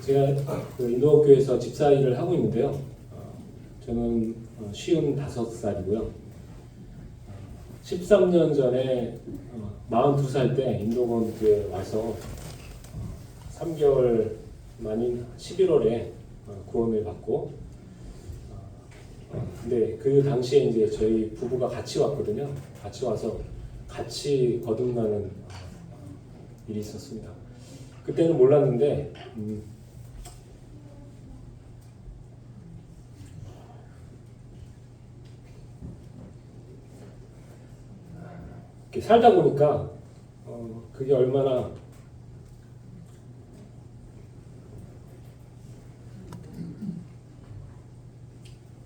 제가 그 인도교회에서 집사 일을 하고 있는데요. 저는 55살이고요. 13년 전에 42살 때 인도건 교회에 와서 3개월 만인 11월에 구원을 받고, 근데 그 당시에 이제 저희 부부가 같이 왔거든요. 같이 와서 같이 거듭나는 일이 있었습니다. 그때는 몰랐는데 이렇게 살다 보니까 그게 얼마나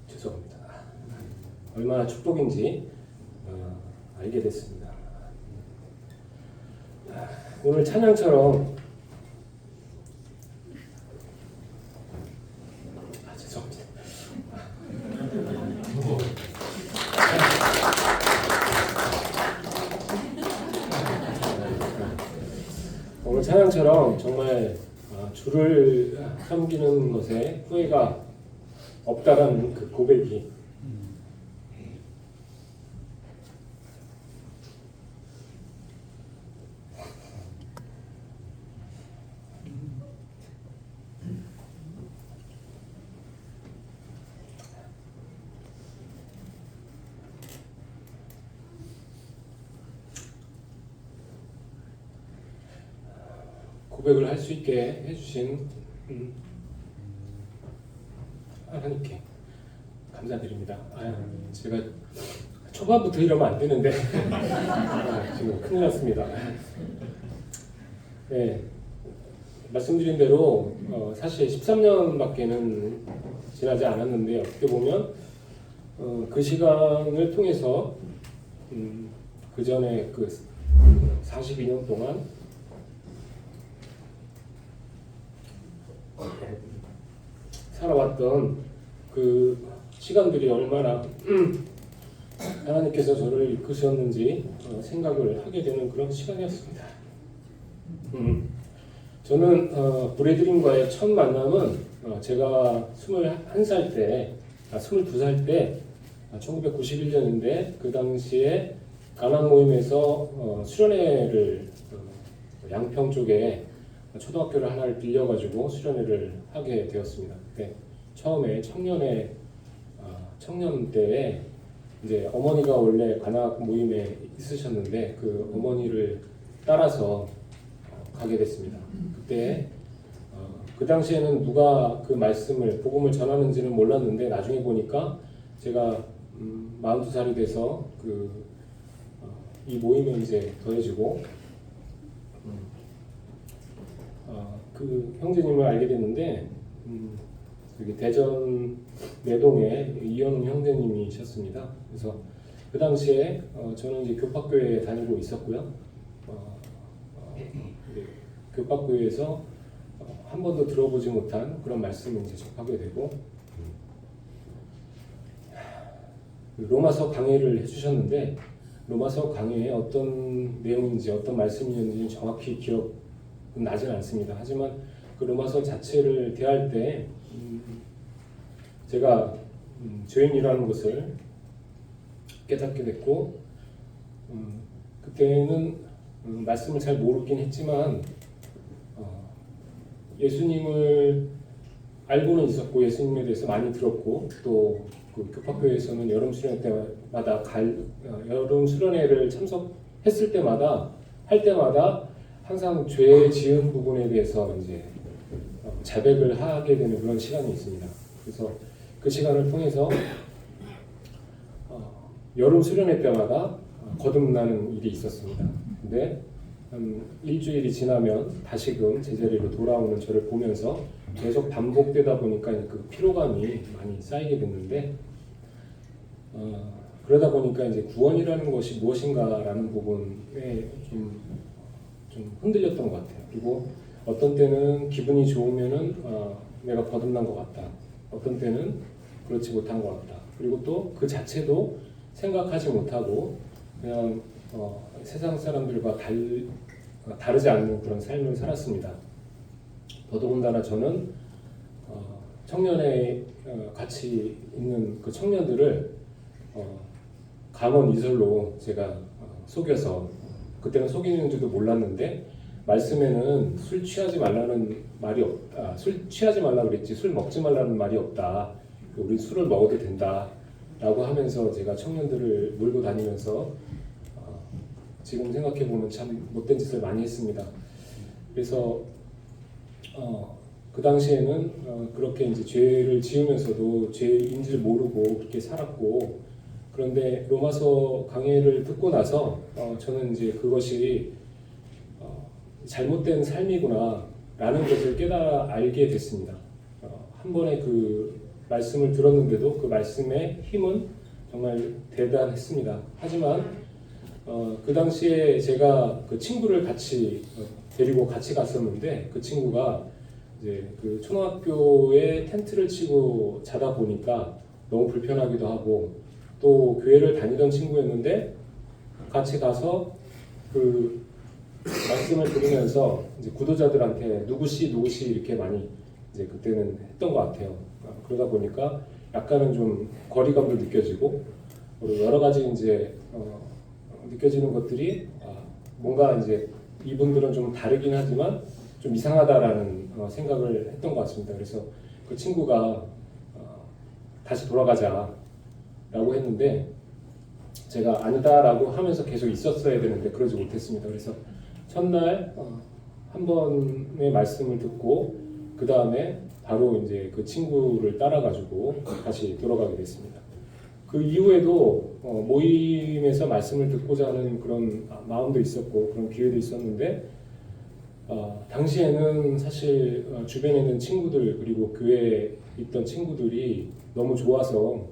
죄송합니다. 얼마나 축복인지 알게 됐습니다. 오늘 찬양처럼 죄송합니다. 오늘 찬양처럼 정말 주를 섬기는 것에 후회가 없다라는 그 고백이 고백을 할 수 있게 해주신 하나님께 감사드립니다. 제가 초반부터 이러면 안 되는데 지금 큰일 났습니다. 네, 말씀드린 대로 사실 13년밖에는 지나지 않았는데 어떻게 보면 그 시간을 통해서 그 전에 그 42년 동안 살아왔던 그 시간들이 얼마나 하나님께서 저를 이끄셨는지 생각을 하게 되는 그런 시간이었습니다. 저는 브래드림과의 첫 만남은 제가 21살 때, 22살 때 1991년인데 그 당시에 가난 모임에서 수련회를 양평 쪽에 초등학교를 하나를 빌려가지고 수련회를 하게 되었습니다. 그때 처음에 청년 때에 이제 어머니가 원래 관악 모임에 있으셨는데 그 어머니를 따라서 가게 됐습니다. 그때 그 당시에는 누가 그 말씀을 복음을 전하는지는 몰랐는데 나중에 보니까 제가 42살이 돼서 이 모임에 이제 더해지고 그 형제님을 알게 됐는데 여기 대전 내동에 이현웅 형제님이셨습니다. 그래서 그 당시에 저는 이제 교팍교회에 다니고 있었고요. 교팍교회에서 한 번도 들어보지 못한 그런 말씀을 이제 접하게 되고 로마서 강해를 해주셨는데 로마서 강해에 어떤 내용인지 어떤 말씀이었는지 정확히 기억은 나지는 않습니다. 하지만 그 로마서 자체를 대할 때 제가 죄인이라는 것을 깨닫게 됐고 그때는 말씀을 잘 모르긴 했지만 예수님을 알고는 있었고 예수님에 대해서 많이 들었고 또 그 교팍교회에서는 여름 수련회 때마다 여름 수련회를 참석했을 때마다 할 때마다 항상 죄 지은 부분에 대해서 이제 자백을 하게 되는 그런 시간이 있습니다. 그래서 그 시간을 통해서 여름 수련회 때마다 거듭나는 일이 있었습니다. 근데 일주일이 지나면 다시금 제자리로 돌아오는 저를 보면서 계속 반복되다 보니까 그 피로감이 많이 쌓이게 됐는데 그러다 보니까 이제 구원이라는 것이 무엇인가라는 부분에 좀 흔들렸던 것 같아요. 그리고 어떤 때는 기분이 좋으면은 내가 거듭난 것 같다. 어떤 때는 그렇지 못한 것 같다. 그리고 또 그 자체도 생각하지 못하고 그냥 세상 사람들과 다르지 않는 그런 삶을 살았습니다. 더더군다나 저는 청년에 같이 있는 그 청년들을 강원 이설로 제가 속여서, 그때는 속이는지도 몰랐는데 말씀에는 술 취하지 말라는 말이 없다. 술 취하지 말라 그랬지 술 먹지 말라는 말이 없다. 우리 술을 먹어도 된다. 라고 하면서 제가 청년들을 몰고 다니면서 지금 생각해 보면 참 못된 짓을 많이 했습니다. 그래서 그 당시에는 그렇게 이제 죄를 지으면서도 죄인지를 모르고 그렇게 살았고, 그런데 로마서 강해를 듣고 나서 저는 이제 그것이 잘못된 삶이구나 라는 것을 깨달아 알게 됐습니다. 한 번에 그 말씀을 들었는데도 그 말씀의 힘은 정말 대단했습니다. 하지만 그 당시에 제가 그 친구를 같이 데리고 같이 갔었는데, 그 친구가 이제 그 초등학교에 텐트를 치고 자다 보니까 너무 불편하기도 하고, 또 교회를 다니던 친구였는데 같이 가서 그 말씀을 들으면서 이제 구도자들한테 누구시 이렇게 많이 이제 그때는 했던 것 같아요. 그러다 보니까 약간은 좀 거리감도 느껴지고, 여러 가지 이제 느껴지는 것들이 뭔가 이제 이분들은 좀 다르긴 하지만 좀 이상하다라는 생각을 했던 것 같습니다. 그래서 그 친구가 다시 돌아가자라고 했는데 제가 아니다라고 하면서 계속 있었어야 되는데 그러지 못했습니다. 그래서 첫날 한 번의 말씀을 듣고 그 다음에 바로 이제 그 친구를 따라가지고 다시 돌아가게 됐습니다. 그 이후에도 모임에서 말씀을 듣고자 하는 그런 마음도 있었고 그런 기회도 있었는데, 당시에는 사실 주변에 있는 친구들 그리고 교회에 있던 친구들이 너무 좋아서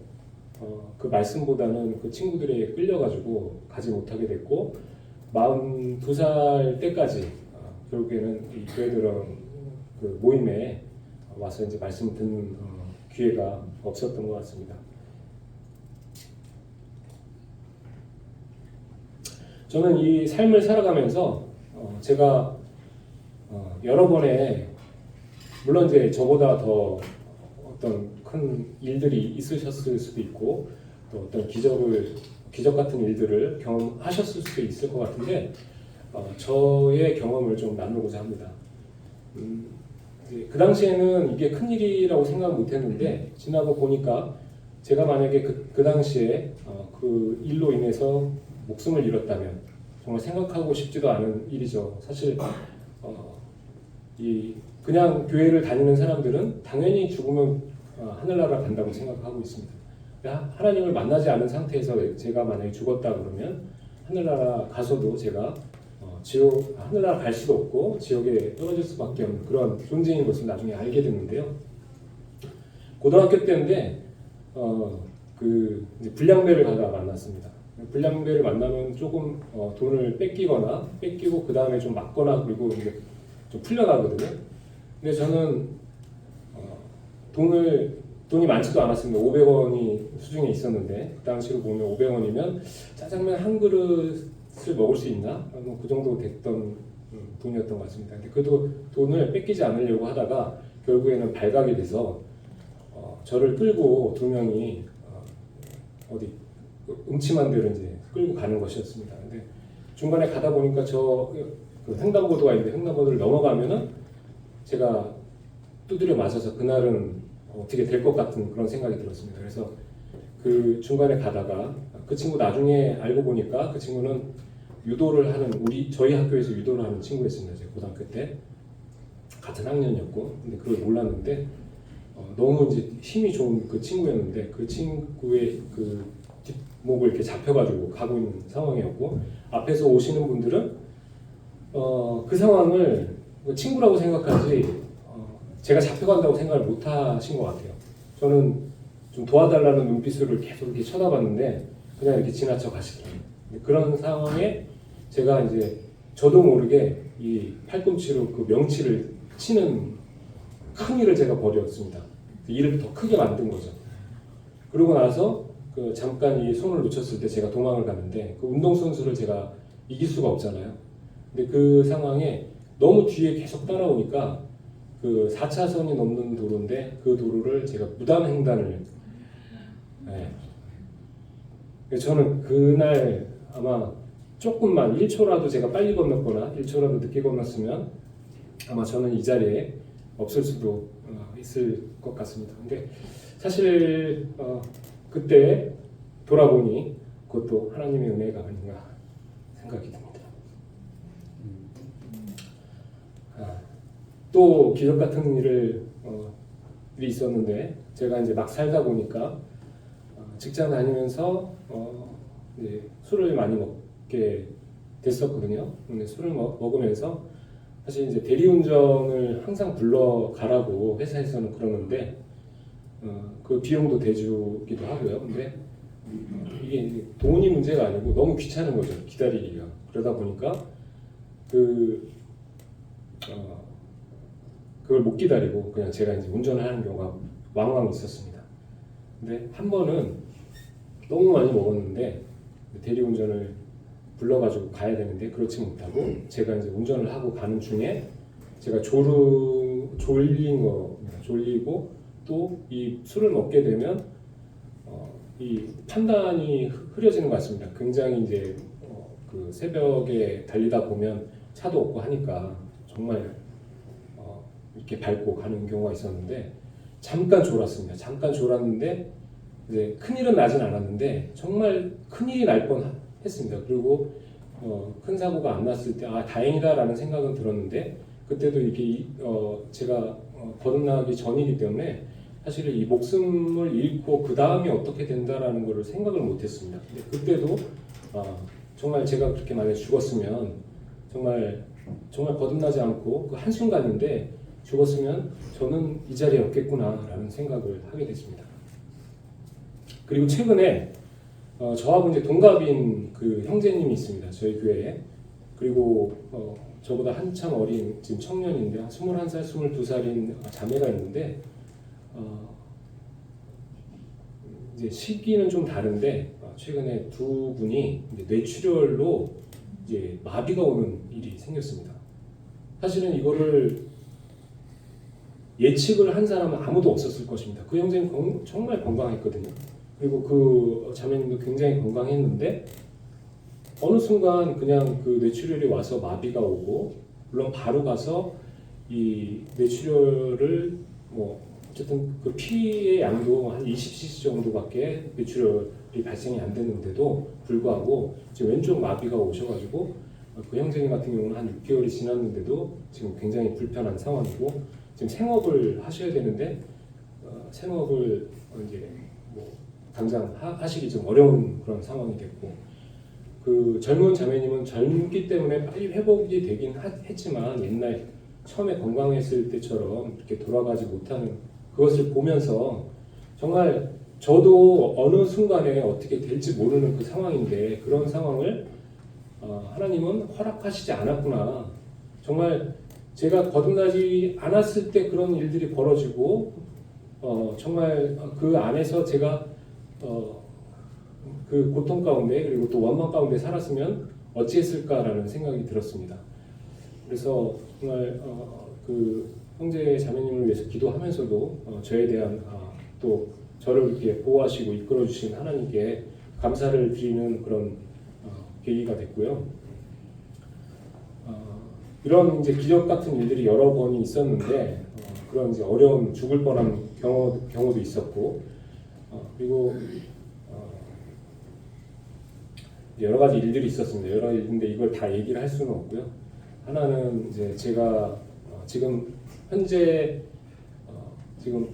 그 말씀보다는 그 친구들에 끌려가지고 가지 못하게 됐고, 42살 때까지 결국에는 이 교회들은 그 모임에 와서 이제 말씀 듣는 기회가 없었던 것 같습니다. 저는 이 삶을 살아가면서 제가 여러 번의, 물론 이제 저보다 더 어떤 큰 일들이 있으셨을 수도 있고 또 어떤 기적 같은 일들을 경험하셨을 수도 있을 것 같은데 저의 경험을 좀 나누고자 합니다. 그 당시에는 이게 큰 일이라고 생각 못했는데 지나고 보니까 제가 만약에 그 당시에 그 일로 인해서 목숨을 잃었다면 정말 생각하고 싶지도 않은 일이죠. 사실 그냥 교회를 다니는 사람들은 당연히 죽으면 하늘나라 간다고 생각하고 있습니다. 하나님을 만나지 않은 상태에서 제가 만약에 죽었다 그러면 하늘나라 가서도 제가 하늘나라 갈 수도 없고 지옥에 떨어질 수밖에 없는 그런 존재인 것을 나중에 알게 됐는데요. 고등학교 때인데 그 불량배를 가다 만났습니다. 불량배를 만나면 조금 돈을 뺏기고 그 다음에 좀 맞거나 그리고 이제 좀 풀려나거든요. 근데 저는 돈이 많지도 않았습니다. 500원이 수중에 있었는데 그 당시로 보면 500원이면 짜장면 한 그릇을 먹을 수 있나? 그 정도 됐던 돈이었던 것 같습니다. 근데 그 돈을 뺏기지 않으려고 하다가 결국에는 발각이 돼서 저를 끌고 두 명이 어디 음침한 데로 이제 끌고 가는 것이었습니다. 근데 중간에 가다 보니까 그 횡단보도가 있는데 횡단보도를 넘어가면은 제가 두드려 맞아서 그날은 어떻게 될 것 같은 그런 생각이 들었습니다. 그래서 그 중간에 가다가 그 친구 나중에 알고 보니까 그 친구는 유도를 하는 저희 학교에서 유도를 하는 친구였습니다. 제 고등학교 때 같은 학년이었고, 근데 그걸 몰랐는데 너무 이제 힘이 좋은 그 친구였는데 그 친구의 그 뒷목을 이렇게 잡혀가지고 가고 있는 상황이었고, 앞에서 오시는 분들은 그 상황을 친구라고 생각하지 제가 잡혀간다고 생각을 못 하신 것 같아요. 저는 좀 도와달라는 눈빛으로 계속 이렇게 쳐다봤는데 그냥 이렇게 지나쳐 가시더라고요. 그런 상황에 제가 이제 저도 모르게 이 팔꿈치로 그 명치를 치는 큰 일을 제가 벌였습니다. 일을 더 크게 만든 거죠. 그러고 나서 그 잠깐 이 손을 놓쳤을 때 제가 도망을 갔는데 그 운동선수를 제가 이길 수가 없잖아요. 근데 그 상황에 너무 뒤에 계속 따라오니까 그 4차선이 넘는 도로인데 그 도로를 제가 무단 횡단을 저는 그날 아마 조금만 1초라도 제가 빨리 건넜거나 1초라도 늦게 건넜으면 아마 저는 이 자리에 없을 수도 있을 것 같습니다. 근데 사실 그때 돌아보니 그것도 하나님의 은혜가 아닌가 생각이 듭니다. 또 기적 같은 일이 있었는데 제가 이제 막 살다 보니까 직장 다니면서 이제 술을 많이 먹게 됐었거든요. 근데 술을 먹으면서 사실 이제 대리운전을 항상 불러가라고 회사에서는 그러는데 그 비용도 대주기도 하고요. 근데 이게 이제 돈이 문제가 아니고 너무 귀찮은 거죠. 기다리기가. 그러다 보니까 그걸 못 기다리고 그냥 제가 이제 운전을 하는 경우가 왕왕 있었습니다. 근데 한 번은 너무 많이 먹었는데 대리운전을 불러가지고 가야 되는데 그렇지 못하고 제가 이제 운전을 하고 가는 중에 제가 졸리고 또 이 술을 먹게 되면 이 판단이 흐려지는 것 같습니다. 굉장히 이제 그 새벽에 달리다 보면 차도 없고 하니까 정말 이렇게 밟고 가는 경우가 있었는데 잠깐 졸았습니다. 잠깐 졸았는데 이제 큰일은 나진 않았는데 정말 큰일이 날 뻔했습니다. 그리고 큰 사고가 안 났을 때 다행이다라는 생각은 들었는데 그때도 이게 제가 거듭나기 전이기 때문에 사실은 이 목숨을 잃고 그 다음이 어떻게 된다라는 것을 생각을 못했습니다. 그때도 정말 제가 그렇게 만약에 죽었으면 정말 거듭나지 않고 그 한순간인데 죽었으면 저는 이 자리에 없겠구나라는 생각을 하게 됐습니다. 그리고 최근에 저하고 이제 동갑인 그 형제님이 있습니다. 저희 교회에. 그리고 저보다 한참 어린 지금 청년인데 21살, 22살인 자매가 있는데 이제 시기는 좀 다른데 최근에 두 분이 이제 뇌출혈로 이제 마비가 오는 일이 생겼습니다. 사실은 이거를 예측을 한 사람은 아무도 없었을 것입니다. 그 형제는 정말 건강했거든요. 그리고 그 자매님도 굉장히 건강했는데 어느 순간 그냥 그 뇌출혈이 와서 마비가 오고 물론 바로 가서 이 뇌출혈을 어쨌든 그 피의 양도 한 20cc 정도밖에 뇌출혈이 발생이 안 됐는데도 불구하고 지금 왼쪽 마비가 오셔가지고 그 형제님 같은 경우는 한 6개월이 지났는데도 지금 굉장히 불편한 상황이고 지금 생업을 하셔야 되는데 생업을 이제 당장 하시기 좀 어려운 그런 상황이 됐고 그 젊은 자매님은 젊기 때문에 빨리 회복이 되긴 했지만 옛날 처음에 건강했을 때처럼 이렇게 돌아가지 못하는 그것을 보면서 정말 저도 어느 순간에 어떻게 될지 모르는 그 상황인데 그런 상황을 하나님은 허락하시지 않았구나. 정말 제가 거듭나지 않았을 때 그런 일들이 벌어지고 정말 그 안에서 제가 그 고통 가운데 그리고 또 원망 가운데 살았으면 어찌했을까라는 생각이 들었습니다. 그래서 정말 그 형제 자매님을 위해서 기도하면서도 저에 대한 또 저를 이렇게 보호하시고 이끌어 주신 하나님께 감사를 드리는 그런 계기가 됐고요. 이런 이제 기적 같은 일들이 여러 번이 있었는데 그런 이제 어려운 죽을 뻔한 경우도 있었고 그리고 여러 가지 일들이 있었습니다. 여러 일인데 이걸 다 얘기를 할 수는 없고요. 하나는 이제 제가 지금 현재 지금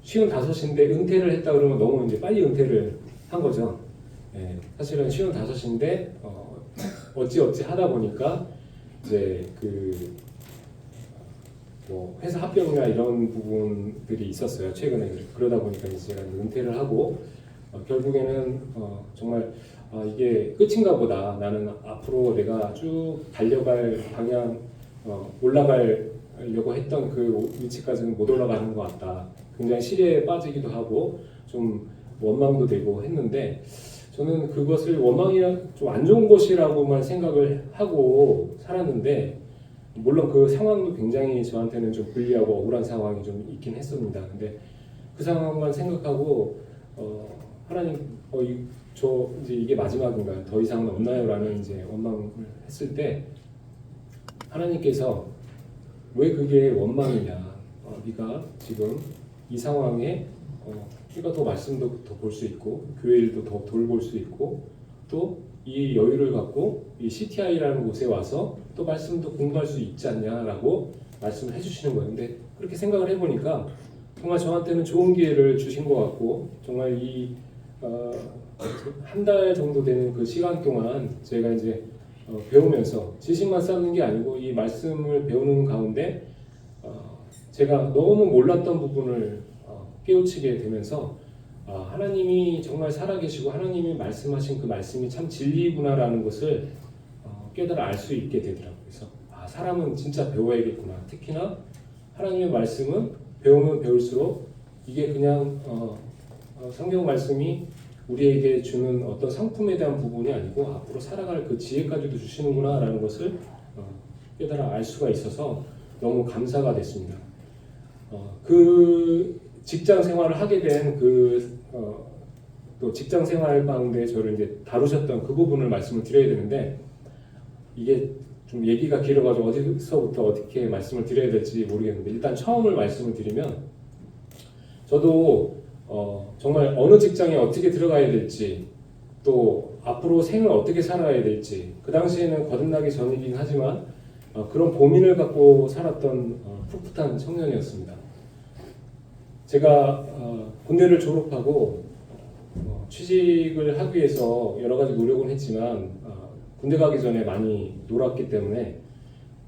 55인데 은퇴를 했다 그러면 너무 이제 빨리 은퇴를 한 거죠. 사실은 55인데 어찌 하다 보니까 이제 그 회사 합병이나 이런 부분들이 있었어요. 최근에 그러다 보니까 이제 제가 은퇴를 하고 결국에는 정말 이게 끝인가 보다. 나는 앞으로 내가 쭉 달려갈 방향 올라가려고 했던 그 위치까지는 못 올라가는 것 같다. 굉장히 시리에 빠지기도 하고 좀 원망도 되고 했는데 저는 그것을 원망이랑 좀 안 좋은 것이라고만 생각을 하고 살았는데 물론 그 상황도 굉장히 저한테는 좀 불리하고 억울한 상황이 좀 있긴 했습니다. 근데 그 상황만 생각하고 하나님 저 이제 이게 마지막인가요? 더 이상은 없나요?라는 이제 원망을 했을 때 하나님께서 왜 그게 원망이냐? 네가 지금 이 상황에 네가 더 말씀도 더 볼 수 있고 교회 일도 더 돌볼 수 있고 또 이 여유를 갖고 이 CTI라는 곳에 와서 또 말씀도 공부할 수 있지 않냐라고 말씀을 해주시는 거예요. 근데 그렇게 생각을 해보니까 정말 저한테는 좋은 기회를 주신 것 같고 정말 이 한 달 정도 되는 그 시간 동안 제가 이제 배우면서 지식만 쌓는 게 아니고 이 말씀을 배우는 가운데 제가 너무 몰랐던 부분을 깨우치게 되면서 하나님이 정말 살아계시고 하나님이 말씀하신 그 말씀이 참 진리구나라는 것을 깨달아 알 수 있게 되더라고요. 그래서 사람은 진짜 배워야겠구나. 특히나 하나님의 말씀은 배우면 배울수록 이게 그냥 성경 말씀이 우리에게 주는 어떤 상품에 대한 부분이 아니고 앞으로 살아갈 그 지혜까지도 주시는구나라는 것을 깨달아 알 수가 있어서 너무 감사가 됐습니다. 그 직장 생활을 하게 된 또 직장 생활 가운데 저를 이제 다루셨던 그 부분을 말씀을 드려야 되는데 이게 좀 얘기가 길어가지고 어디서부터 어떻게 말씀을 드려야 될지 모르겠는데 일단 처음을 말씀을 드리면 저도 정말 어느 직장에 어떻게 들어가야 될지 또 앞으로 생을 어떻게 살아야 될지 그 당시에는 거듭나기 전이긴 하지만 그런 고민을 갖고 살았던 풋풋한 청년이었습니다. 제가 군대를 졸업하고 취직을 하기 위해서 여러 가지 노력은 했지만 군대 가기 전에 많이 놀았기 때문에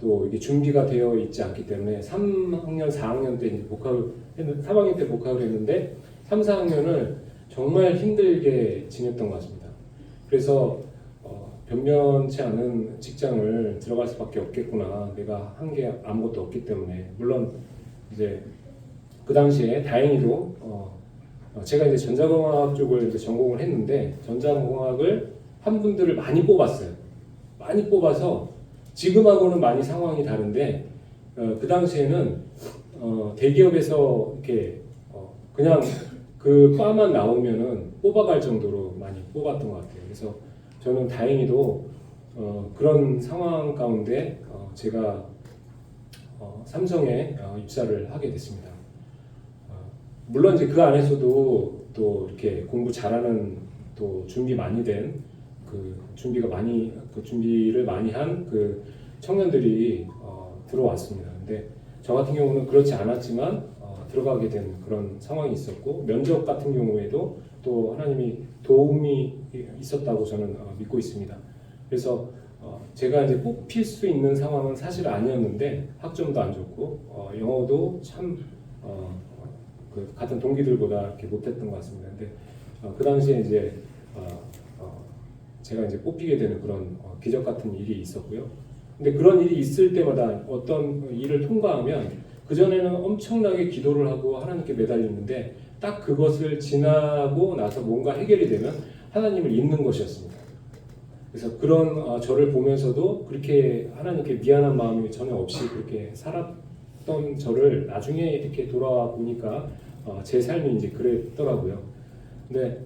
또 이게 준비가 되어 있지 않기 때문에 3학년, 4학년 때 이제 3학년 때 복학을 했는데 3, 4학년을 정말 힘들게 지냈던 것 같습니다. 그래서 변변치 않은 직장을 들어갈 수밖에 없겠구나. 내가 한 게 아무것도 없기 때문에 물론 이제 그 당시에 다행히도 제가 이제 전자공학 쪽을 이제 전공을 했는데 전자공학을 한 분들을 많이 뽑았어요. 많이 뽑아서 지금하고는 많이 상황이 다른데 그 당시에는 대기업에서 이렇게 그냥 그 과만 나오면은 뽑아갈 정도로 많이 뽑았던 것 같아요. 그래서 저는 다행히도 그런 상황 가운데 제가 삼성에 입사를 하게 됐습니다. 물론 이제 그 안에서도 또 이렇게 공부 잘하는 또 준비 많이 된 그 준비를 많이 한 그 청년들이 들어왔습니다. 근데 저 같은 경우는 그렇지 않았지만 들어가게 된 그런 상황이 있었고 면접 같은 경우에도 또 하나님이 도움이 있었다고 저는 믿고 있습니다. 그래서 제가 이제 뽑힐 수 있는 상황은 사실 아니었는데 학점도 안 좋고 영어도 참 그 같은 동기들보다 이렇게 못했던 것 같습니다. 근데 그 당시에 이제 제가 이제 뽑히게 되는 그런 기적 같은 일이 있었고요. 근데 그런 일이 있을 때마다 어떤 일을 통과하면 그 전에는 엄청나게 기도를 하고 하나님께 매달리는데 딱 그것을 지나고 나서 뭔가 해결이 되면 하나님을 잊는 것이었습니다. 그래서 그런 저를 보면서도 그렇게 하나님께 미안한 마음이 전혀 없이 그렇게 살았던 저를 나중에 이렇게 돌아와 보니까 제 삶이 이제 그랬더라고요. 근데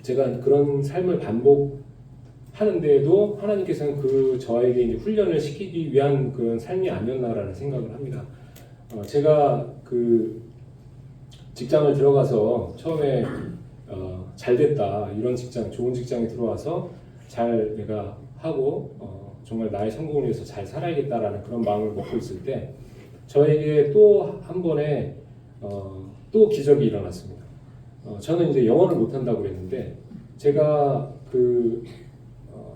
제가 그런 삶을 반복하는데도 하나님께서는 그 저에게 이제 훈련을 시키기 위한 그런 삶이 아니었나라는 생각을 합니다. 제가 그 직장을 들어가서 처음에 잘 됐다 이런 직장 좋은 직장에 들어와서 잘 내가 하고 정말 나의 성공을 위해서 잘 살아야겠다라는 그런 마음을 먹고 있을 때 저에게 또 한 번에 또 기적이 일어났습니다. 저는 이제 영어를 못한다고 그랬는데 제가 그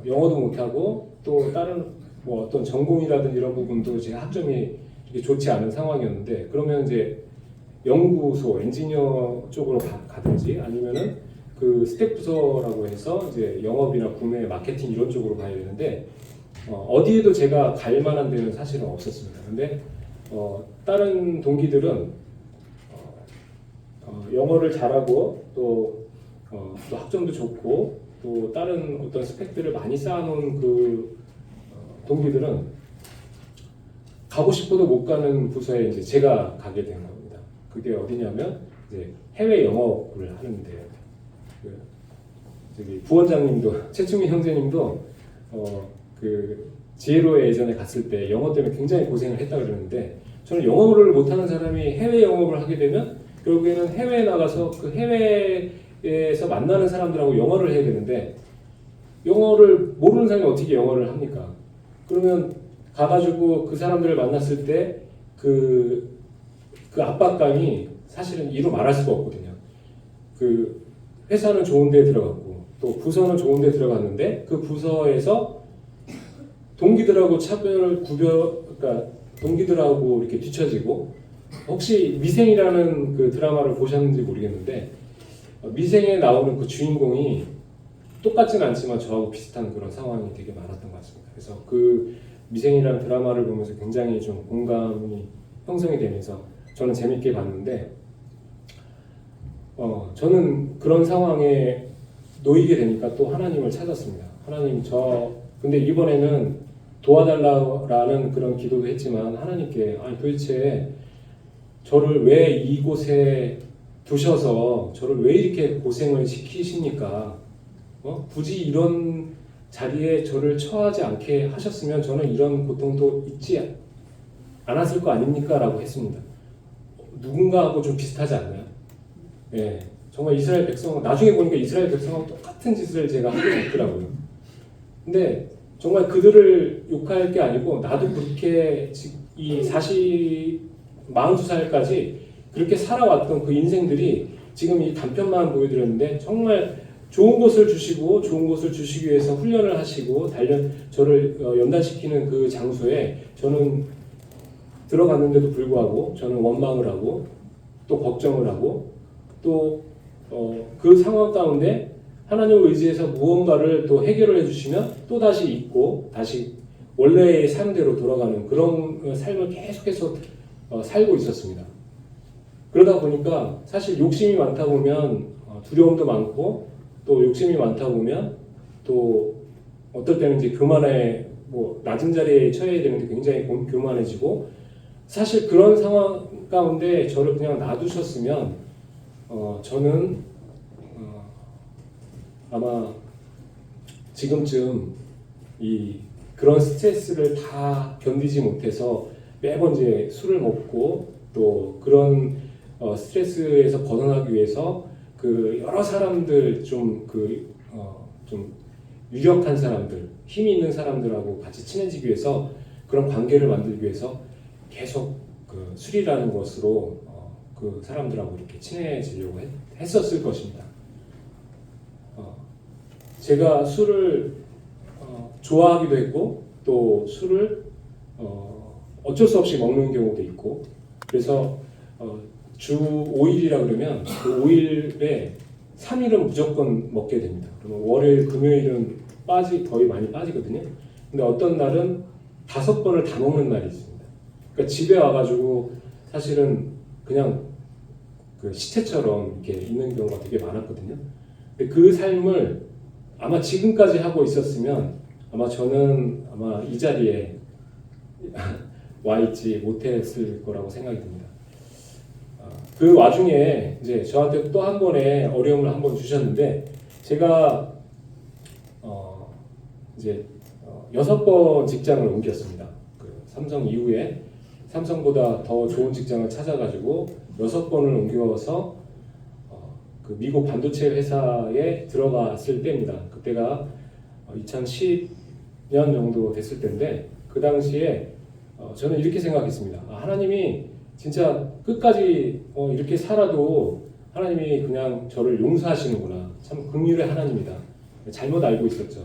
영어도 못하고 또 다른 뭐 어떤 전공이라든지 이런 부분도 제가 학점이 좋지 않은 상황이었는데 그러면 이제 연구소 엔지니어 쪽으로 가든지 아니면은 그 스텝 부서라고 해서 이제 영업이나 구매, 마케팅 이런 쪽으로 가야 되는데 어디에도 제가 갈 만한 데는 사실은 없었습니다. 근데 다른 동기들은 영어를 잘하고 또 학점도 좋고 또 다른 어떤 스펙들을 많이 쌓아놓은 그 동기들은 가고 싶어도 못 가는 부서에 이제 제가 가게 된 겁니다. 그게 어디냐면 이제 해외 영업을 하는데요. 그 저기 부원장님도 최충민 형제님도 그 지혜로에 예전에 갔을 때 영어 때문에 굉장히 고생을 했다 그러는데 저는 영어를 못하는 사람이 해외 영업을 하게 되면 결국에는 해외에 나가서 그 해외에서 만나는 사람들하고 영어를 해야 되는데 영어를 모르는 사람이 어떻게 영어를 합니까? 그러면 가가지고 그 사람들을 만났을 때 그 압박감이 사실은 이루 말할 수가 없거든요. 그 회사는 좋은 데 들어갔고 또 부서는 좋은 데 들어갔는데 그 부서에서 동기들하고 그러니까 동기들하고 이렇게 뒤처지고 혹시 미생이라는 그 드라마를 보셨는지 모르겠는데 미생에 나오는 그 주인공이 똑같지는 않지만 저하고 비슷한 그런 상황이 되게 많았던 것 같습니다. 그래서 그 미생이라는 드라마를 보면서 굉장히 좀 공감이 형성이 되면서 저는 재밌게 봤는데 저는 그런 상황에 놓이게 되니까 또 하나님을 찾았습니다. 하나님 근데 이번에는 도와달라는 그런 기도도 했지만 하나님께 아니 도대체 저를 왜 이곳에 두셔서 저를 왜 이렇게 고생을 시키십니까? 굳이 이런 자리에 저를 처하지 않게 하셨으면 저는 이런 고통도 있지 않았을 거 아닙니까? 라고 했습니다. 누군가하고 좀 비슷하지 않나요? 예, 정말 이스라엘 백성, 나중에 보니까 이스라엘 백성하고 똑같은 짓을 제가 하고 있더라고요. 근데 정말 그들을 욕할 게 아니고 나도 그렇게 이 42살까지 그렇게 살아왔던 그 인생들이 지금 이 단편만 보여드렸는데 정말 좋은 것을 주시고 좋은 것을 주시기 위해서 훈련을 하시고 저를 연단시키는 그 장소에 저는 들어갔는데도 불구하고 저는 원망을 하고 또 걱정을 하고 또 그 상황 가운데 하나님을 의지해서 무언가를 또 해결을 해주시면 또 다시 잊고 다시 원래의 삶대로 돌아가는 그런 삶을 계속해서 살고 있었습니다. 그러다 보니까 사실 욕심이 많다 보면 두려움도 많고 또 욕심이 많다 보면 또 어떨 때는 이제 낮은 자리에 처해야 되는데 굉장히 교만해지고 사실 그런 상황 가운데 저를 그냥 놔두셨으면 저는 아마 지금쯤 그런 스트레스를 다 견디지 못해서 매번 이제 술을 먹고 또 그런 스트레스에서 벗어나기 위해서 그 여러 사람들 좀 유력한 사람들, 힘이 있는 사람들하고 같이 친해지기 위해서 그런 관계를 만들기 위해서 계속 그 술이라는 것으로 그 사람들하고 이렇게 친해지려고 했었을 것입니다. 제가 술을 좋아하기도 했고 또 술을 어쩔 수 없이 먹는 경우도 있고 그래서 주 5일이라 그러면 그 5일에 3일은 무조건 먹게 됩니다. 그러면 월요일, 금요일은 거의 많이 빠지거든요. 근데 어떤 날은 5번을 다 먹는 날이 있습니다. 그러니까 집에 와가지고 사실은 그냥 그 시체처럼 이렇게 있는 경우가 되게 많았거든요. 근데 그 삶을 아마 지금까지 하고 있었으면 저는 이 자리에 와 있지 못했을 거라고 생각이 듭니다. 그 와중에 이제 저한테 또 한 번의 어려움을 한 번 주셨는데 제가 이제 6번 직장을 옮겼습니다. 그 삼성 이후에 삼성보다 더 좋은 직장을 찾아가지고 6번을 옮겨서 그 미국 반도체 회사에 들어갔을 때입니다. 그때가 2010년 정도 됐을 때인데 그 당시에 저는 이렇게 생각했습니다. 하나님이 진짜 끝까지 이렇게 살아도 하나님이 그냥 저를 용서하시는구나. 참 긍휼의 하나님이다. 잘못 알고 있었죠.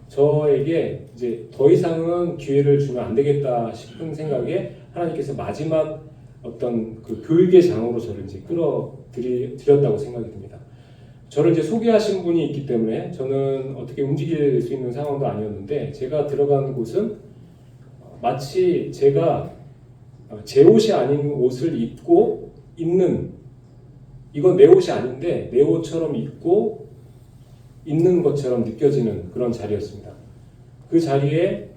저에게 이제 더 이상은 기회를 주면 안 되겠다 싶은 생각에 하나님께서 마지막 어떤 그 교육의 장으로 저를 이제 끌어들였다고 생각이 듭니다. 저를 이제 소개하신 분이 있기 때문에 저는 어떻게 움직일 수 있는 상황도 아니었는데 제가 들어간 곳은 마치 제가 제 옷이 아닌 옷을 입고 있는 이건 내 옷이 아닌데 내 옷처럼 입고 있는 것처럼 느껴지는 그런 자리였습니다. 그 자리에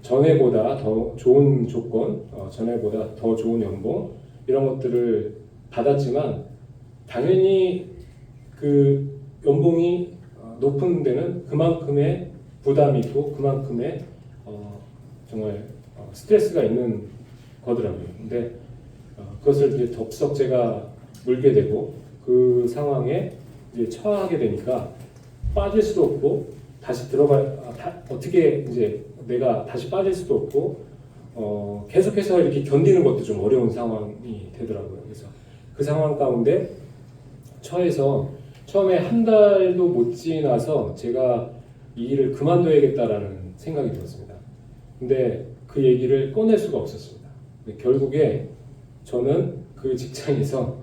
전에보다 더 좋은 조건, 전에보다 더 좋은 연봉 이런 것들을 받았지만 당연히 그 연봉이 높은 데는 그만큼의 부담이 있고 그만큼의 정말 스트레스가 있는 거더라고요. 근데 그것을 이제 덥석 제가 물게 되고 그 상황에 이제 처하게 되니까 빠질 수도 없고 다시 어떻게 이제 내가 다시 빠질 수도 없고 계속해서 이렇게 견디는 것도 좀 어려운 상황이 되더라고요. 그래서 그 상황 가운데 처해서 처음에 한 달도 못 지나서 제가 이 일을 그만둬야겠다라는 생각이 들었습니다. 근데 그 얘기를 꺼낼 수가 없었습니다. 결국에 저는 그 직장에서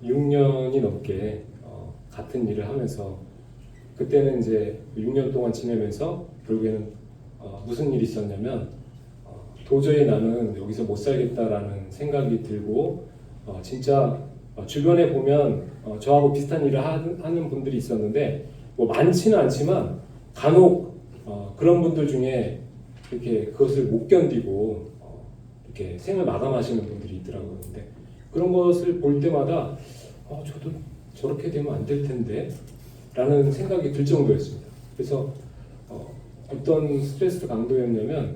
6년이 넘게 같은 일을 하면서 그때는 이제 6년 동안 지내면서 결국에는 무슨 일이 있었냐면 도저히 나는 여기서 못 살겠다라는 생각이 들고 진짜 주변에 보면 저하고 비슷한 일을 하는 분들이 있었는데 뭐 많지는 않지만 간혹 그런 분들 중에 이렇게 그것을 못 견디고 이렇게 생을 마감하시는 분들이 있더라고요. 근데 그런 것을 볼 때마다 저도 저렇게 되면 안 될 텐데 라는 생각이 들 정도였습니다. 그래서 어떤 스트레스 강도였냐면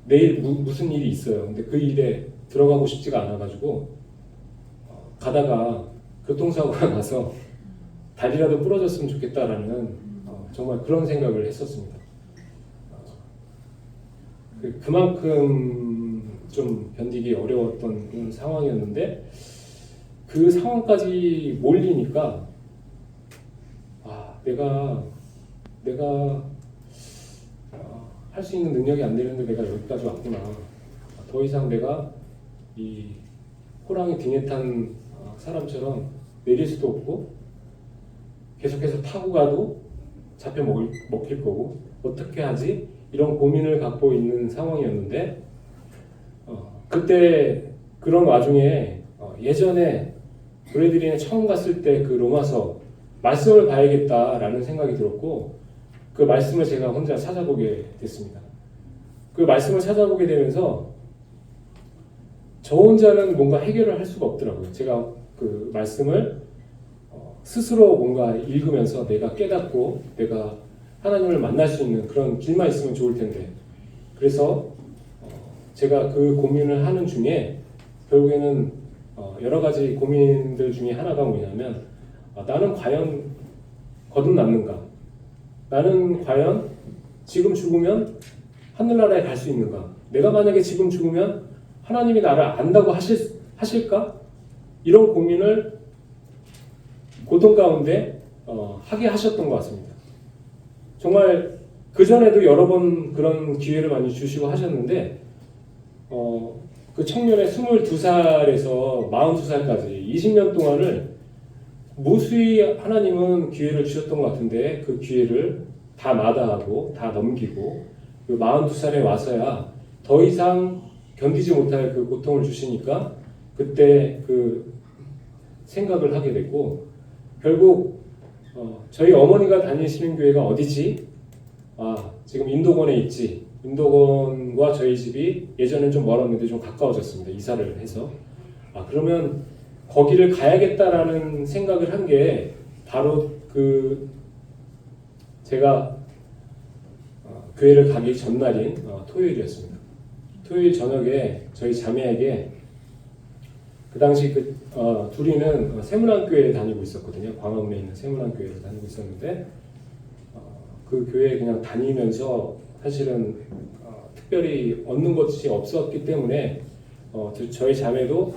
내일 무슨 일이 있어요. 근데 그 일에 들어가고 싶지가 않아가지고 가다가 교통사고가 나서 다리라도 부러졌으면 좋겠다라는 정말 그런 생각을 했었습니다. 그만큼 좀 견디기 어려웠던 그런 상황이었는데 그 상황까지 몰리니까 내가 할 수 있는 능력이 안 되는데 내가 여기까지 왔구나. 더 이상 내가 이 호랑이 등에 탄 사람처럼 내릴 수도 없고 계속해서 타고 가도 잡혀 먹힐 거고 어떻게 하지? 이런 고민을 갖고 있는 상황이었는데 그때 그런 와중에 예전에 브래들리에 처음 갔을 때 그 로마서 말씀을 봐야겠다라는 생각이 들었고 그 말씀을 제가 혼자 찾아보게 됐습니다. 그 말씀을 찾아보게 되면서 저 혼자는 뭔가 해결을 할 수가 없더라고요. 제가 그 말씀을 스스로 뭔가 읽으면서 내가 깨닫고 내가 하나님을 만날 수 있는 그런 길만 있으면 좋을 텐데 그래서 제가 그 고민을 하는 중에 결국에는 여러 가지 고민들 중에 하나가 뭐냐면 나는 과연 거듭남는가? 나는 과연 지금 죽으면 하늘나라에 갈 수 있는가? 내가 만약에 지금 죽으면 하나님이 나를 안다고 하실까? 이런 고민을 고통 가운데 하게 하셨던 것 같습니다. 정말 그전에도 여러 번 그런 기회를 많이 주시고 하셨는데 그 청년의 22살에서 42살까지 20년 동안을 무수히 하나님은 기회를 주셨던 것 같은데 그 기회를 다 마다하고 다 넘기고 그 42살에 와서야 더 이상 견디지 못할 그 고통을 주시니까 그때 그 생각을 하게 됐고 결국 저희 어머니가 다니시는 교회가 어디지? 지금 인도권에 있지. 인도권과 저희 집이 예전엔 좀 멀었는데 좀 가까워졌습니다. 이사를 해서. 그러면 거기를 가야겠다라는 생각을 한 게 바로 그 제가 교회를 가기 전날인 토요일이었습니다. 토요일 저녁에 저희 자매에게 그 당시 둘이는 세문안교회에 다니고 있었거든요. 광화문에 있는 세문안교회를 다니고 있었는데 그 교회에 그냥 다니면서 사실은 특별히 얻는 것이 없었기 때문에 저희 자매도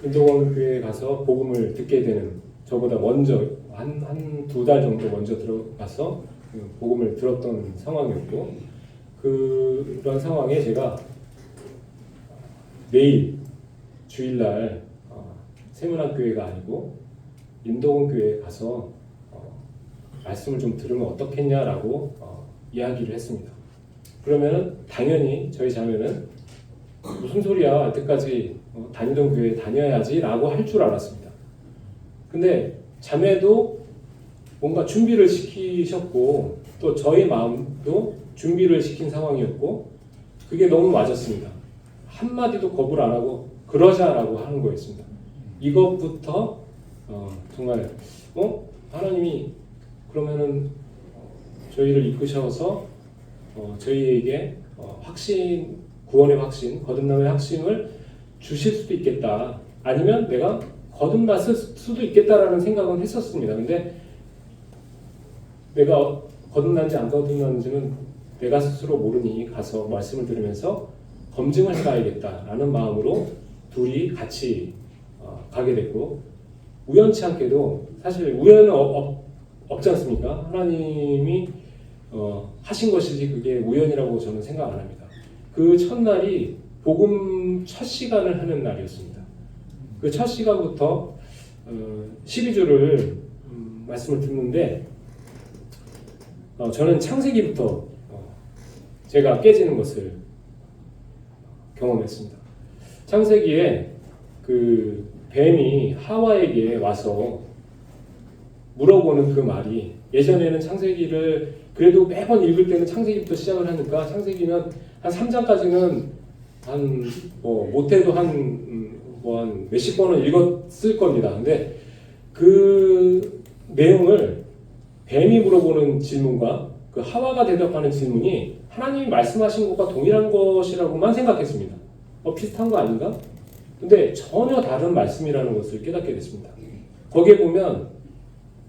인도원 교회에 가서 복음을 듣게 되는 저보다 먼저 한 2달 정도 먼저 들어가서 복음을 들었던 상황이었고 그런 상황에 제가 내일 주일날 세문안교회가 아니고 인도원 교회에 가서 말씀을 좀 들으면 어떻겠냐라고 이야기를 했습니다. 그러면 당연히 저희 자매는 무슨 소리야 여태까지 다니던 교회에 다녀야지 라고 할 줄 알았습니다. 근데 자매도 뭔가 준비를 시키셨고 또 저희 마음도 준비를 시킨 상황이었고 그게 너무 맞았습니다. 한마디도 거부를 안 하고 그러자라고 하는 거였습니다. 이것부터 정말 하나님이 그러면은 저희를 이끄셔서 저희에게 확신, 구원의 확신, 거듭남의 확신을 주실 수도 있겠다. 아니면 내가 거듭났을 수도 있겠다라는 생각은 했었습니다. 근데 내가 거듭난지 안 거듭났는지는 내가 스스로 모르니 가서 말씀을 들으면서 검증을 해봐야겠다라는 마음으로 둘이 같이 가게 됐고 우연치 않게도 사실 우연은 없지 않습니까? 하나님이 하신 것이지 그게 우연이라고 저는 생각 안 합니다. 그 첫날이 복음 첫 시간을 하는 날이었습니다. 그 첫 시간부터 12주를 말씀을 듣는데 저는 창세기부터 제가 깨지는 것을 경험했습니다. 창세기에 그 뱀이 하와에게 와서 물어보는 그 말이 예전에는 창세기를 그래도 매번 읽을 때는 창세기부터 시작을 하니까 창세기는 한 3장까지는 못해도 한 몇십 번은 읽었을 겁니다. 근데 그 내용을 뱀이 물어보는 질문과 그 하와가 대답하는 질문이 하나님이 말씀하신 것과 동일한 것이라고만 생각했습니다. 비슷한 거 아닌가? 근데 전혀 다른 말씀이라는 것을 깨닫게 됐습니다. 거기에 보면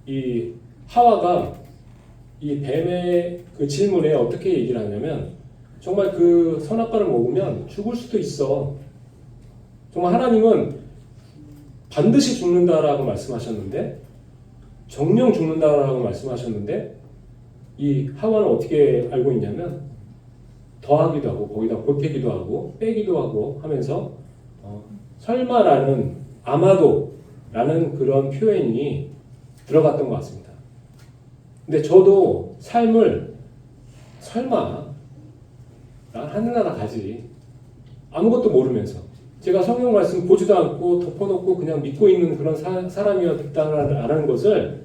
이 하와가 이 뱀의 그 질문에 어떻게 얘기를 하냐면 정말 그 선악과를 먹으면 죽을 수도 있어. 정말 하나님은 반드시 죽는다라고 말씀하셨는데 정령 죽는다라고 말씀하셨는데 이 하와는 어떻게 알고 있냐면 더하기도 하고 거기다 보태기도 하고 빼기도 하고 하면서 설마라는 아마도라는 그런 표현이 들어갔던 것 같습니다. 근데 저도 삶을 설마 난 하늘나라 가지 아무것도 모르면서 제가 성경 말씀 보지도 않고 덮어놓고 그냥 믿고 있는 그런 사람이었다는 것을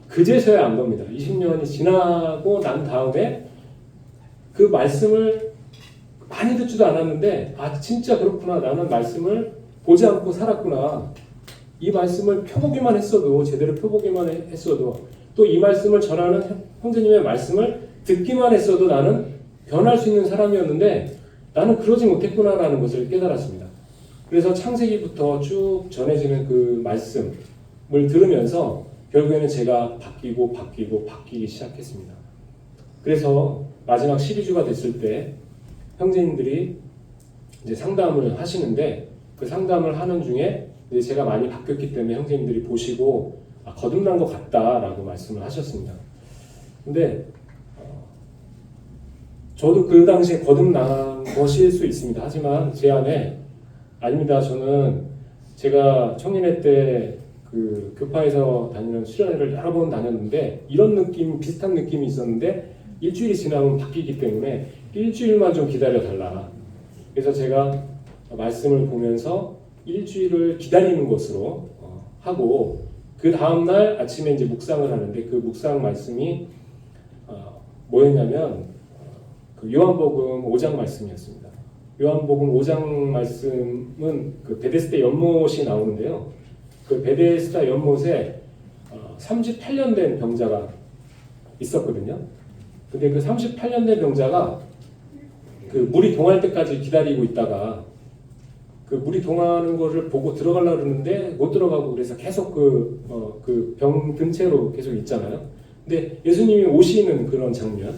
그제서야 안 겁니다. 20년이 지나고 난 다음에 그 말씀을 많이 듣지도 않았는데 진짜 그렇구나. 나는 말씀을 보지 않고 살았구나. 이 말씀을 펴보기만 했어도 제대로 펴보기만 했어도 또 이 말씀을 전하는 형제님의 말씀을 듣기만 했어도 나는 변할 수 있는 사람이었는데 나는 그러지 못했구나라는 것을 깨달았습니다. 그래서 창세기부터 쭉 전해지는 그 말씀을 들으면서 결국에는 제가 바뀌기 시작했습니다. 그래서 마지막 12주가 됐을 때 형제님들이 이제 상담을 하시는데 그 상담을 하는 중에 이제 제가 많이 바뀌었기 때문에 형제님들이 보시고 거듭난 것 같다라고 말씀을 하셨습니다. 근데 저도 그 당시에 거듭난 것일 수 있습니다. 하지만 제 안에 아닙니다. 저는 제가 청년회 때 그 교파에서 다니는 수련회를 여러 번 다녔는데 이런 느낌, 비슷한 느낌이 있었는데 일주일이 지나면 바뀌기 때문에 일주일만 좀 기다려 달라. 그래서 제가 말씀을 보면서 일주일을 기다리는 것으로 하고 그 다음날 아침에 이제 묵상을 하는데 그 묵상 말씀이 뭐였냐면 그 요한복음 5장 말씀이었습니다. 요한복음 5장 말씀은 그 베데스다 연못이 나오는데요. 그 베데스다 연못에 38년 된 병자가 있었거든요. 근데 그 38년 된 병자가 그 물이 동할 때까지 기다리고 있다가 그 물이 동하는 거를 보고 들어가려고 그러는데 못 들어가고 그래서 계속 그 병 든 채로 계속 있잖아요. 근데 예수님이 오시는 그런 장면,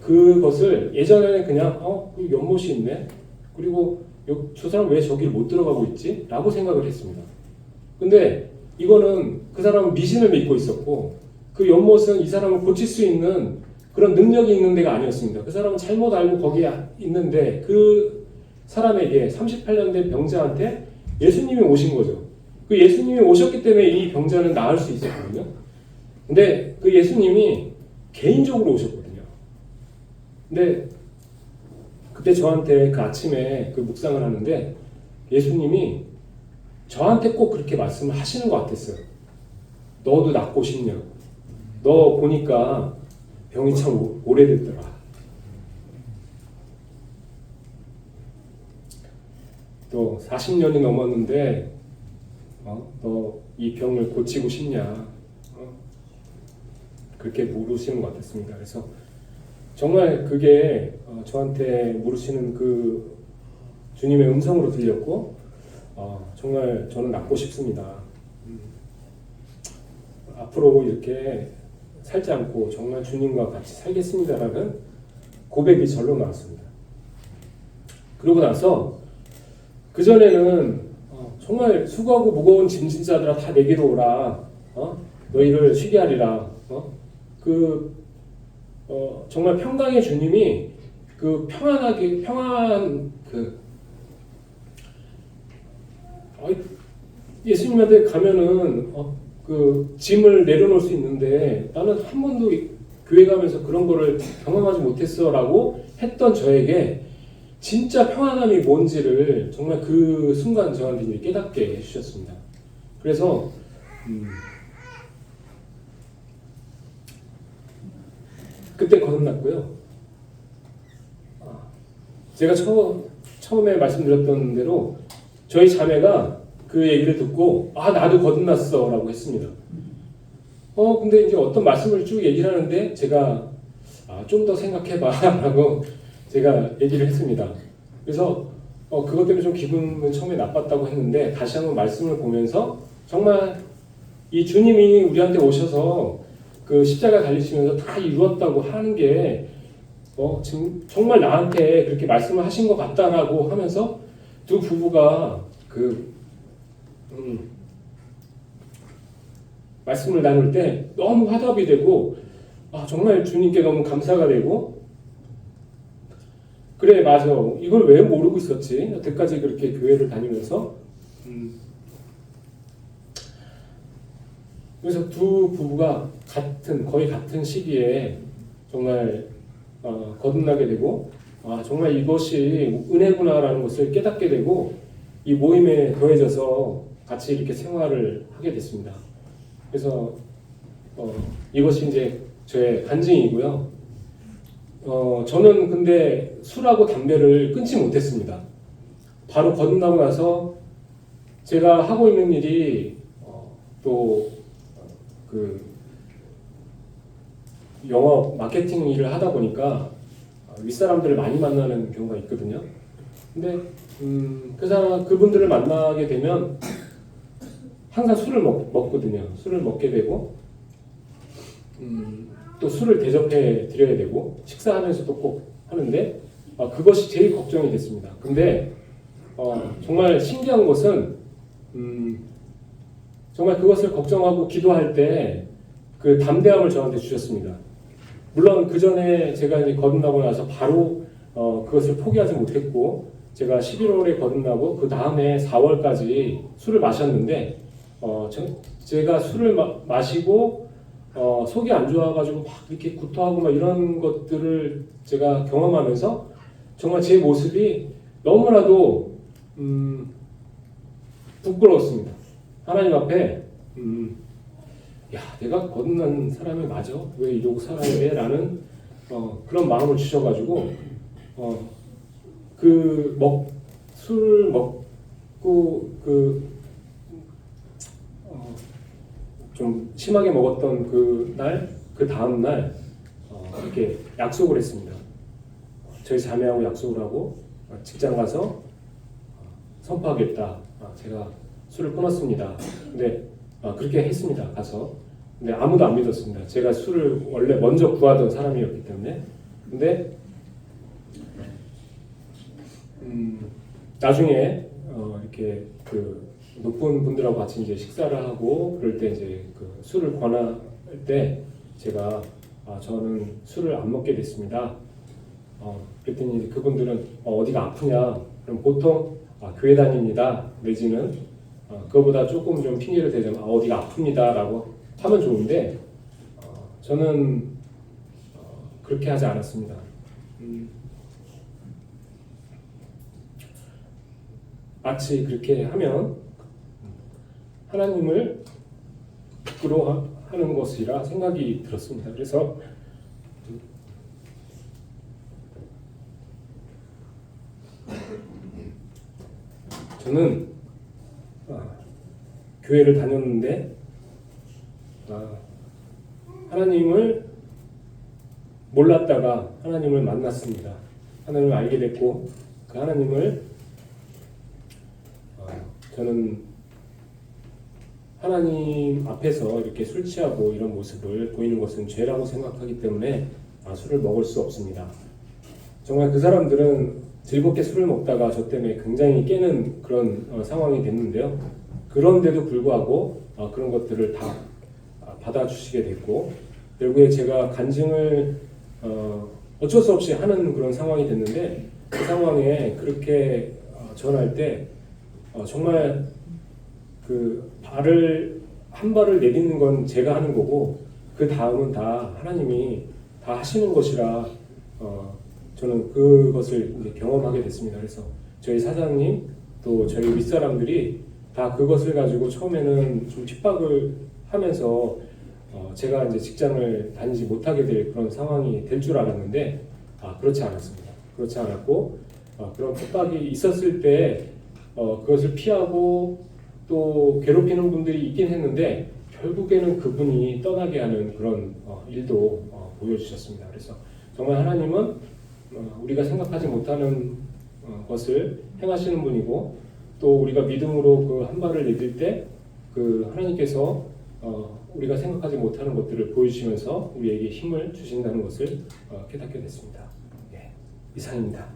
그것을 예전에는 그냥 그 연못이 있네. 그리고 저 사람 왜 저기를 못 들어가고 있지? 라고 생각을 했습니다. 근데 이거는 그 사람은 미신을 믿고 있었고 그 연못은 이 사람을 고칠 수 있는 그런 능력이 있는 데가 아니었습니다. 그 사람은 잘못 알고 거기에 있는데 그 사람에게 38년 된 병자한테 예수님이 오신 거죠. 그 예수님이 오셨기 때문에 이 병자는 나을 수 있었거든요. 근데 그 예수님이 개인적으로 오셨거든요. 근데 그때 저한테 그 아침에 그 묵상을 하는데 예수님이 저한테 꼭 그렇게 말씀을 하시는 것 같았어요. 너도 낫고 싶냐고. 너 보니까 병이 참 오래됐더라. 또 40년이 넘었는데 너 이 병을 고치고 싶냐? 그렇게 물으시는 것 같았습니다. 그래서 정말 그게 저한테 물으시는 그 주님의 음성으로 들렸고 정말 저는 낫고 싶습니다. 앞으로 이렇게 살지 않고 정말 주님과 같이 살겠습니다라는 고백이 절로 나왔습니다. 그러고 나서 그전에는 정말 수고하고 무거운 짐진 자들아 다 내게로 오라. 너희를 쉬게 하리라. 정말 평강의 주님이 그 평안한 예수님한테 가면은 그 짐을 내려놓을 수 있는데 나는 한 번도 교회 가면서 그런 거를 경험하지 못했어라고 했던 저에게 진짜 평안함이 뭔지를 정말 그 순간 저한테 이제 깨닫게 해주셨습니다. 그래서 그때 거듭났고요. 제가 처음에 말씀드렸던 대로 저희 자매가 그 얘기를 듣고 나도 거듭났어 라고 했습니다. 근데 이제 어떤 말씀을 쭉 얘기를 하는데 제가 좀 더 생각해봐 라고 제가 얘기를 했습니다. 그래서 그것 때문에 좀 기분은 처음에 나빴다고 했는데 다시 한번 말씀을 보면서 정말 이 주님이 우리한테 오셔서 그 십자가 달리시면서 다 이루었다고 하는 게 지금 정말 나한테 그렇게 말씀을 하신 것 같다라고 하면서 두 부부가 말씀을 나눌 때 너무 화답이 되고 정말 주님께 너무 감사가 되고 그래 맞아 이걸 왜 모르고 있었지 여태까지 그렇게 교회를 다니면서 그래서 두 부부가 거의 같은 시기에 정말 거듭나게 되고 정말 이것이 은혜구나라는 것을 깨닫게 되고 이 모임에 더해져서 같이 이렇게 생활을 하게 됐습니다. 그래서 이것이 이제 저의 간증이고요. 저는 근데 술하고 담배를 끊지 못했습니다. 바로 거듭나고 나서 제가 하고 있는 일이 또 그 영업 마케팅 일을 하다 보니까 윗사람들을 많이 만나는 경우가 있거든요. 근데 그분들을 만나게 되면 항상 술을 먹거든요. 술을 먹게 되고 또 술을 대접해 드려야 되고 식사하면서도 꼭 하는데 그것이 제일 걱정이 됐습니다. 근데 정말 신기한 것은 정말 그것을 걱정하고 기도할 때 그 담대함을 저한테 주셨습니다. 물론 그 전에 제가 이제 거듭나고 나서 바로 그것을 포기하지 못했고 제가 11월에 거듭나고 그 다음에 4월까지 술을 마셨는데 제가 술을 마시고 속이 안 좋아가지고 막 이렇게 구토하고 막 이런 것들을 제가 경험하면서 정말 제 모습이 너무나도 부끄러웠습니다. 하나님 앞에 야 내가 거듭난 사람이 맞아? 왜 이러고 살아야 돼? 라는 그런 마음을 주셔가지고 술 먹고 좀 심하게 먹었던 그 다음 날 이렇게 약속을 했습니다. 저희 자매하고 약속을 하고 직장 가서 선포하겠다. 제가 술을 끊었습니다. 근데 그렇게 했습니다. 가서. 근데 아무도 안 믿었습니다. 제가 술을 원래 먼저 구하던 사람이었기 때문에. 근데 나중에 이렇게 그 높은 분들하고 같이 이제 식사를 하고 그럴 때 이제 그 술을 권할 때 제가 저는 술을 안 먹게 됐습니다. 그랬더니 이제 그분들은 어디가 아프냐? 그럼 보통 교회 다닙니다. 내지는 그거보다 조금 좀 핑계를 대자면 어디가 아픕니다라고 하면 좋은데 저는 그렇게 하지 않았습니다. 마치 그렇게 하면 하나님을 부끄러워하는 하는 것이라 생각이 들었습니다. 그래서 저는 교회를 다녔는데 하나님을 몰랐다가 하나님을 만났습니다. 하나님을 알게 됐고 그 하나님을 저는 하나님 앞에서 이렇게 술 취하고 이런 모습을 보이는 것은 죄라고 생각하기 때문에 술을 먹을 수 없습니다. 정말 그 사람들은 즐겁게 술을 먹다가 저 때문에 굉장히 깨는 그런 상황이 됐는데요. 그런데도 불구하고 그런 것들을 다 받아주시게 됐고 결국에 제가 간증을 어쩔 수 없이 하는 그런 상황이 됐는데 그 상황에 그렇게 전할 때 정말 그 한 발을 내딛는 건 제가 하는 거고 그 다음은 다 하나님이 다 하시는 것이라 저는 그것을 이제 경험하게 됐습니다. 그래서 저희 사장님 또 저희 윗사람들이 다 그것을 가지고 처음에는 좀 핍박을 하면서 제가 이제 직장을 다니지 못하게 될 그런 상황이 될 줄 알았는데 그렇지 않았습니다. 그렇지 않았고 그런 핍박이 있었을 때 그것을 피하고 또 괴롭히는 분들이 있긴 했는데 결국에는 그분이 떠나게 하는 그런 일도 보여주셨습니다. 그래서 정말 하나님은 우리가 생각하지 못하는 것을 행하시는 분이고 또 우리가 믿음으로 그 한 발을 내딜 때 그 하나님께서 우리가 생각하지 못하는 것들을 보여주시면서 우리에게 힘을 주신다는 것을 깨닫게 됐습니다. 이상입니다.